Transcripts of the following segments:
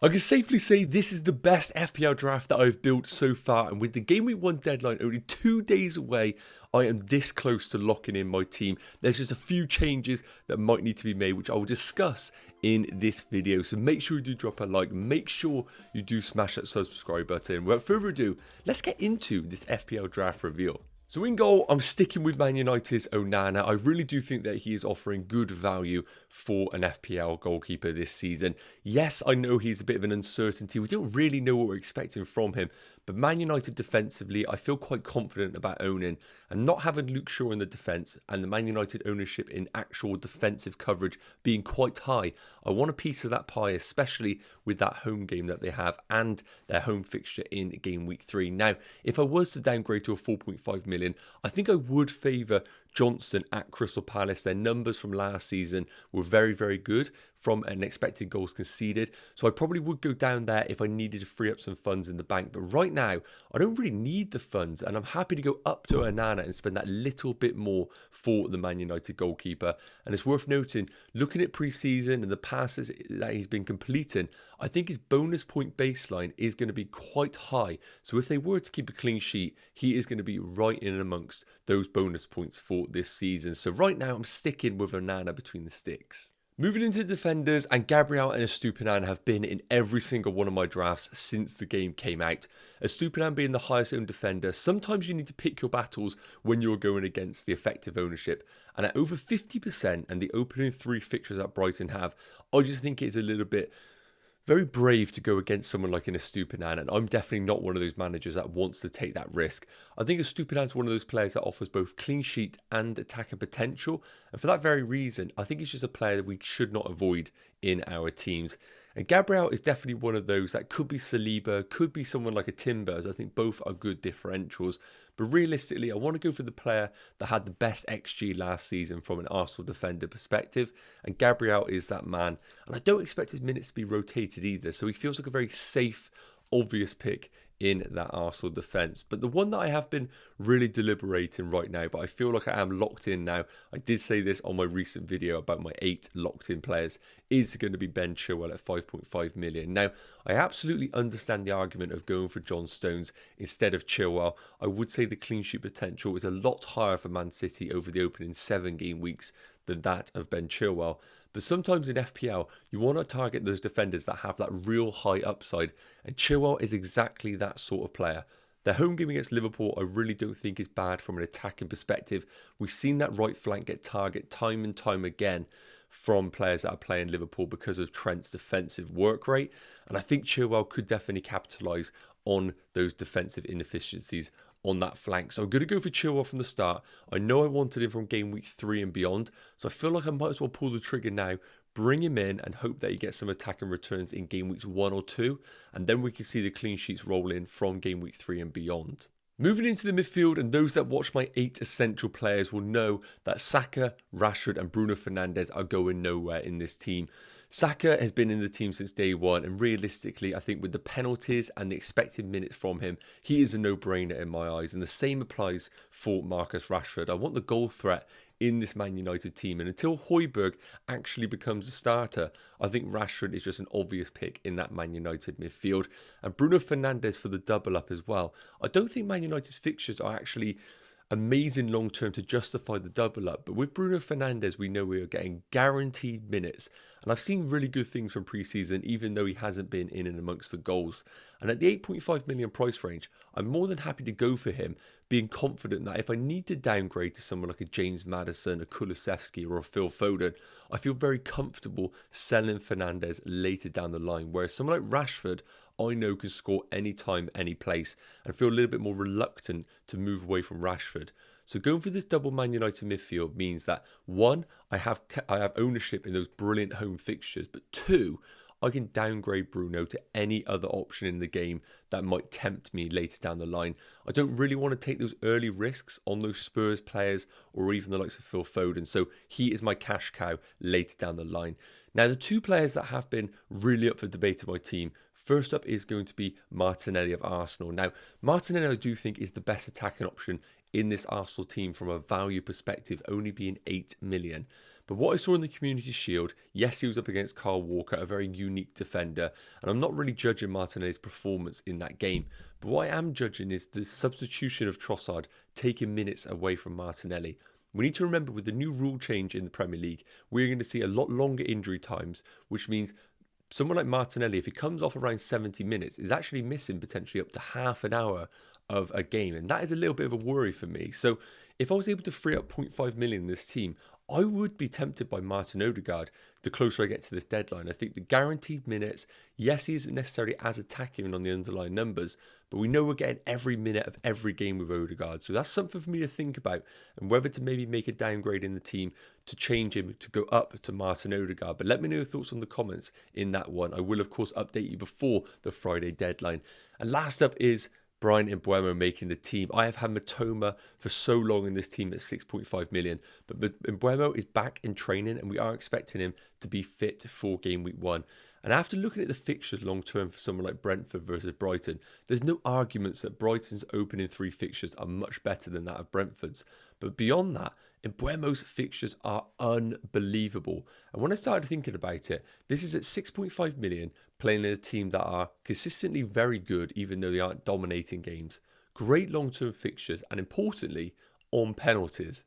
I can safely say this is the best FPL draft that I've built so far, and with the Game Week 1 deadline only 2 days away, I am this close to locking in my team. There's just a few changes that might need to be made, which I will discuss in this video, so make sure you do drop a like, make sure you do smash that subscribe button. Without further ado, let's get into this FPL draft reveal. So in goal, I'm sticking with Man United's Onana. I really do think that he is offering good value for an FPL goalkeeper this season. Yes, I know he's a bit of an uncertainty. We don't really know what we're expecting from him. But Man United defensively, I feel quite confident about owning. And not having Luke Shaw in the defence and the Man United ownership in actual defensive coverage being quite high, I want a piece of that pie, especially with that home game that they have and their home fixture in game week 3. Now, if I was to downgrade to a 4.5 million, I think I would favour Johnston at Crystal Palace. Their numbers from last season were very, very good from an expected goals conceded. So I probably would go down there if I needed to free up some funds in the bank. But right now, I don't really need the funds, and I'm happy to go up to Onana and spend that little bit more for the Man United goalkeeper. And it's worth noting, looking at pre-season and the passes that he's been completing, I think his bonus point baseline is going to be quite high. So if they were to keep a clean sheet, he is going to be right in amongst those bonus points for this season. So right now, I'm sticking with Onana between the sticks. Moving into defenders, and Gabriel and Estupinan have been in every single one of my drafts since the game came out. Estupinan being the highest owned defender, sometimes you need to pick your battles when you're going against the effective ownership. And at over 50% and the opening 3 fixtures that Brighton have, I just think it's a little bit very brave to go against someone like an Estupinan, and I'm definitely not one of those managers that wants to take that risk. I think Estupinan is one of those players that offers both clean sheet and attacking potential, and for that very reason, I think he's just a player that we should not avoid in our teams. And Gabriel is definitely one of those that could be Saliba, could be someone like a Timbers. I think both are good differentials. But realistically, I want to go for the player that had the best XG last season from an Arsenal defender perspective. And Gabriel is that man. And I don't expect his minutes to be rotated either. So he feels like a very safe, obvious pick in that Arsenal defence. But the one that I have been really deliberating right now, but I feel like I am locked in now, I did say this on my recent video about my 8 locked in players, is going to be Ben Chilwell at 5.5 million. Now, I absolutely understand the argument of going for John Stones instead of Chilwell. I would say the clean sheet potential is a lot higher for Man City over the opening 7 game weeks than that of Ben Chilwell. But sometimes in FPL, you want to target those defenders that have that real high upside, and Chilwell is exactly that sort of player. Their home game against Liverpool, I really don't think is bad from an attacking perspective. We've seen that right flank get target time and time again from players that are playing Liverpool because of Trent's defensive work rate, and I think Chilwell could definitely capitalise on those defensive inefficiencies on that flank. So I'm going to go for Chilwell from the start. I know I wanted him from game week 3 and beyond, so I feel like I might as well pull the trigger now, bring him in and hope that he gets some attacking returns in game weeks 1 or 2, and then we can see the clean sheets roll in from game week 3 and beyond. Moving into the midfield, and those that watch my 8 essential players will know that Saka, Rashford and Bruno Fernandes are going nowhere in this team. Saka has been in the team since day one, and realistically, I think with the penalties and the expected minutes from him, he is a no-brainer in my eyes, and the same applies for Marcus Rashford. I want the goal threat in this Man United team, and until Højbjerg actually becomes a starter, I think Rashford is just an obvious pick in that Man United midfield. And Bruno Fernandes for the double up as well. I don't think Man United's fixtures are actually amazing long term to justify the double up, but with Bruno Fernandes we know we are getting guaranteed minutes, and I've seen really good things from pre-season even though he hasn't been in and amongst the goals. And at the 8.5 million price range, I'm more than happy to go for him, being confident that if I need to downgrade to someone like a James Maddison, a Kulusevski or a Phil Foden, I feel very comfortable selling Fernandes later down the line, whereas someone like Rashford I know can score anytime, any place, and feel a little bit more reluctant to move away from Rashford. So going for this double Man United midfield means that 1, I have ownership in those brilliant home fixtures, but 2, I can downgrade Bruno to any other option in the game that might tempt me later down the line. I don't really want to take those early risks on those Spurs players or even the likes of Phil Foden, so he is my cash cow later down the line. Now, the 2 players that have been really up for debate in my team, first up is going to be Martinelli of Arsenal. Now, Martinelli I do think is the best attacking option in this Arsenal team from a value perspective, only being 8 million. But what I saw in the Community Shield, yes, he was up against Kyle Walker, a very unique defender, and I'm not really judging Martinelli's performance in that game. But what I am judging is the substitution of Trossard taking minutes away from Martinelli. We need to remember with the new rule change in the Premier League, we're going to see a lot longer injury times, which means someone like Martinelli, if he comes off around 70 minutes, is actually missing potentially up to half an hour of a game. And that is a little bit of a worry for me. So if I was able to free up 0.5 million in this team, I would be tempted by Martin Odegaard the closer I get to this deadline. I think the guaranteed minutes, yes, he isn't necessarily as attacking on the underlying numbers, but we know we're getting every minute of every game with Odegaard. So that's something for me to think about, and whether to maybe make a downgrade in the team to change him to go up to Martin Odegaard. But let me know your thoughts on the comments in that one. I will, of course, update you before the Friday deadline. And last up is Bryan Mbeumo making the team. I have had Matoma for so long in this team at 6.5 million, but Mbeumo is back in training and we are expecting him to be fit for game week 1. And after looking at the fixtures long term for someone like Brentford versus Brighton, there's no arguments that Brighton's opening 3 fixtures are much better than that of Brentford's. But beyond that, Mbeumo's fixtures are unbelievable. And when I started thinking about it, this is at 6.5 million, playing in a team that are consistently very good, even though they aren't dominating games. Great long-term fixtures, and importantly, on penalties.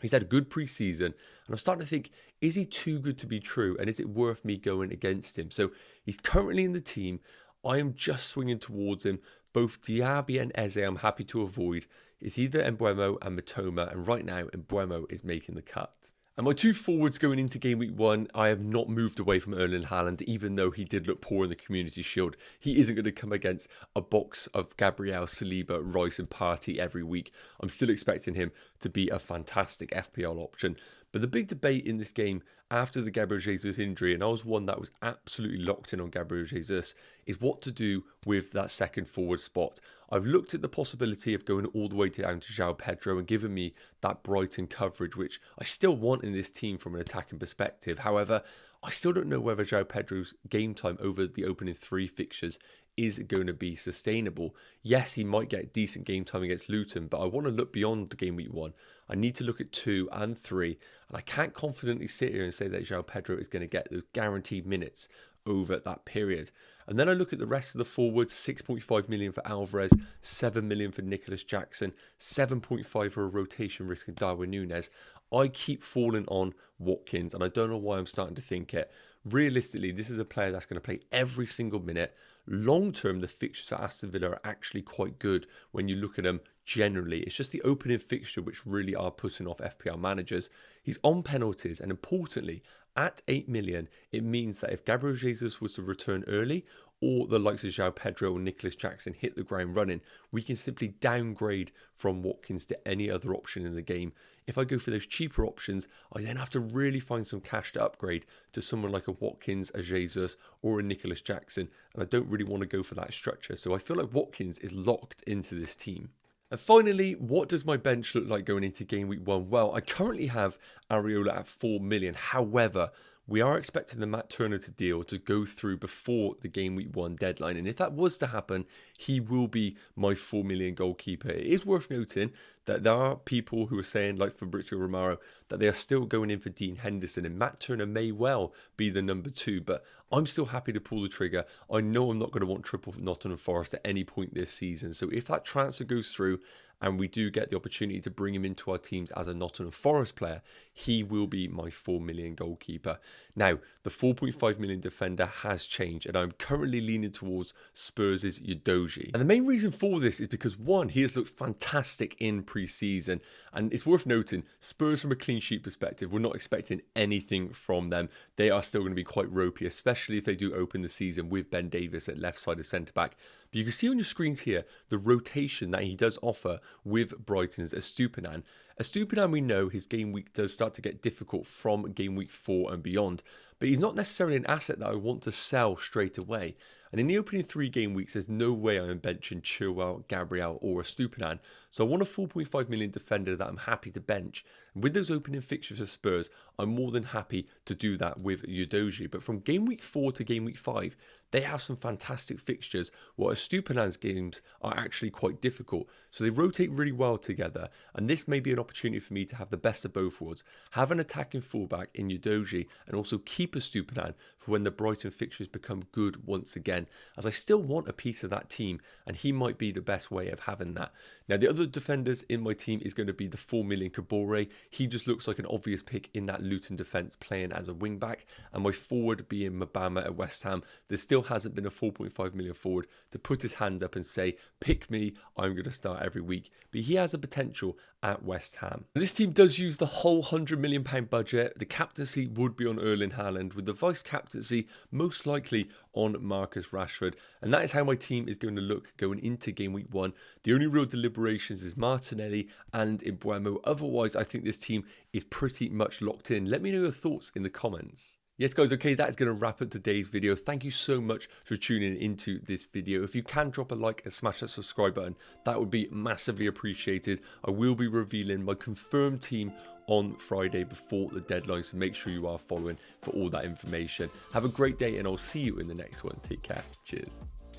He's had a good pre-season, and I'm starting to think, is he too good to be true? And is it worth me going against him? So he's currently in the team. I am just swinging towards him. Both Diaby and Eze I'm happy to avoid. It's either Mbeumo and Matoma, and right now Mbeumo is making the cut. And my 2 forwards going into game week 1, I have not moved away from Erling Haaland, even though he did look poor in the Community Shield. He isn't going to come against a box of Gabriel, Saliba, Rice and Partey every week. I'm still expecting him to be a fantastic FPL option. But the big debate in this game after the Gabriel Jesus injury, and I was one that was absolutely locked in on Gabriel Jesus, is what to do with that second forward spot. I've looked at the possibility of going all the way down to João Pedro and giving me that Brighton coverage, which I still want in this team from an attacking perspective. However, I still don't know whether João Pedro's game time over the opening 3 fixtures is going to be sustainable. Yes, he might get decent game time against Luton, but I want to look beyond the game week 1. I need to look at 2 and 3, and I can't confidently sit here and say that João Pedro is going to get those guaranteed minutes over that period. And then I look at the rest of the forwards, 6.5 million for Alvarez, 7 million for Nicholas Jackson, 7.5 for a rotation risk in Darwin Núñez. I keep falling on Watkins, and I don't know why I'm starting to think it. Realistically, this is a player that's going to play every single minute. Long term, the fixtures for Aston Villa are actually quite good when you look at them generally. It's just the opening fixture which really are putting off FPL managers. He's on penalties, and importantly, at 8 million, it means that if Gabriel Jesus was to return early, or the likes of João Pedro or Nicholas Jackson hit the ground running, we can simply downgrade from Watkins to any other option in the game. If I go for those cheaper options, I then have to really find some cash to upgrade to someone like a Watkins, a Jesus, or a Nicholas Jackson, and I don't really want to go for that structure. So I feel like Watkins is locked into this team. And finally, what does my bench look like going into game week 1? Well, I currently have Areola at 4 million. However, we are expecting the Matt Turner deal to go through before the game week 1 deadline. And if that was to happen, he will be my 4 million goalkeeper. It is worth noting that there are people who are saying, like Fabrizio Romero, that they are still going in for Dean Henderson, and Matt Turner may well be the number 2, but I'm still happy to pull the trigger. I know I'm not going to want triple Nottingham Forest at any point this season. So if that transfer goes through and we do get the opportunity to bring him into our teams as a Nottingham Forest player, he will be my 4 million goalkeeper. Now, the 4.5 million defender has changed, and I'm currently leaning towards Spurs' Udogie. And the main reason for this is because, one, he has looked fantastic in pre-season, and it's worth noting, Spurs from a clean sheet perspective, we're not expecting anything from them. They are still going to be quite ropey, especially if they do open the season with Ben Davies at left-sided centre-back. But you can see on your screens here the rotation that he does offer with Brighton's Estupiñán. Estupiñán, we know his game week does start to get difficult from game week 4 and beyond, but he's not necessarily an asset that I want to sell straight away. And in the opening 3 game weeks, there's no way I am benching Chilwell, Gabriel or Estupiñán. So I want a 4.5 million defender that I'm happy to bench. And with those opening fixtures for Spurs, I'm more than happy to do that with Udogie. But from game week 4 to game week 5, they have some fantastic fixtures, while Estupiñán's games are actually quite difficult. So they rotate really well together, and this may be an opportunity for me to have the best of both worlds. Have an attacking fullback in Udogie, and also keep Estupiñán for when the Brighton fixtures become good once again, as I still want a piece of that team, and he might be the best way of having that. Now, the other defenders in my team is going to be the 4 million Kabore. He just looks like an obvious pick in that Luton defence playing as a wing back, and my forward being Mbama at West Ham. There still hasn't been a 4.5 million forward to put his hand up and say, pick me, I'm going to start every week. But he has a potential at West Ham. And this team does use the whole £100 million budget. The captaincy would be on Erling Haaland, with the vice captaincy most likely on Marcus Rashford. And that is how my team is going to look going into game week 1. The only real deliberations is Martinelli and Mbeumo. Otherwise, I think this team is pretty much locked in. Let me know your thoughts in the comments. Yes guys, okay, that is going to wrap up today's video. Thank you so much for tuning into this video. If you can drop a like and smash that subscribe button, that would be massively appreciated. I will be revealing my confirmed team on Friday before the deadline, so make sure you are following for all that information. Have a great day, and I'll see you in the next one. Take care. Cheers.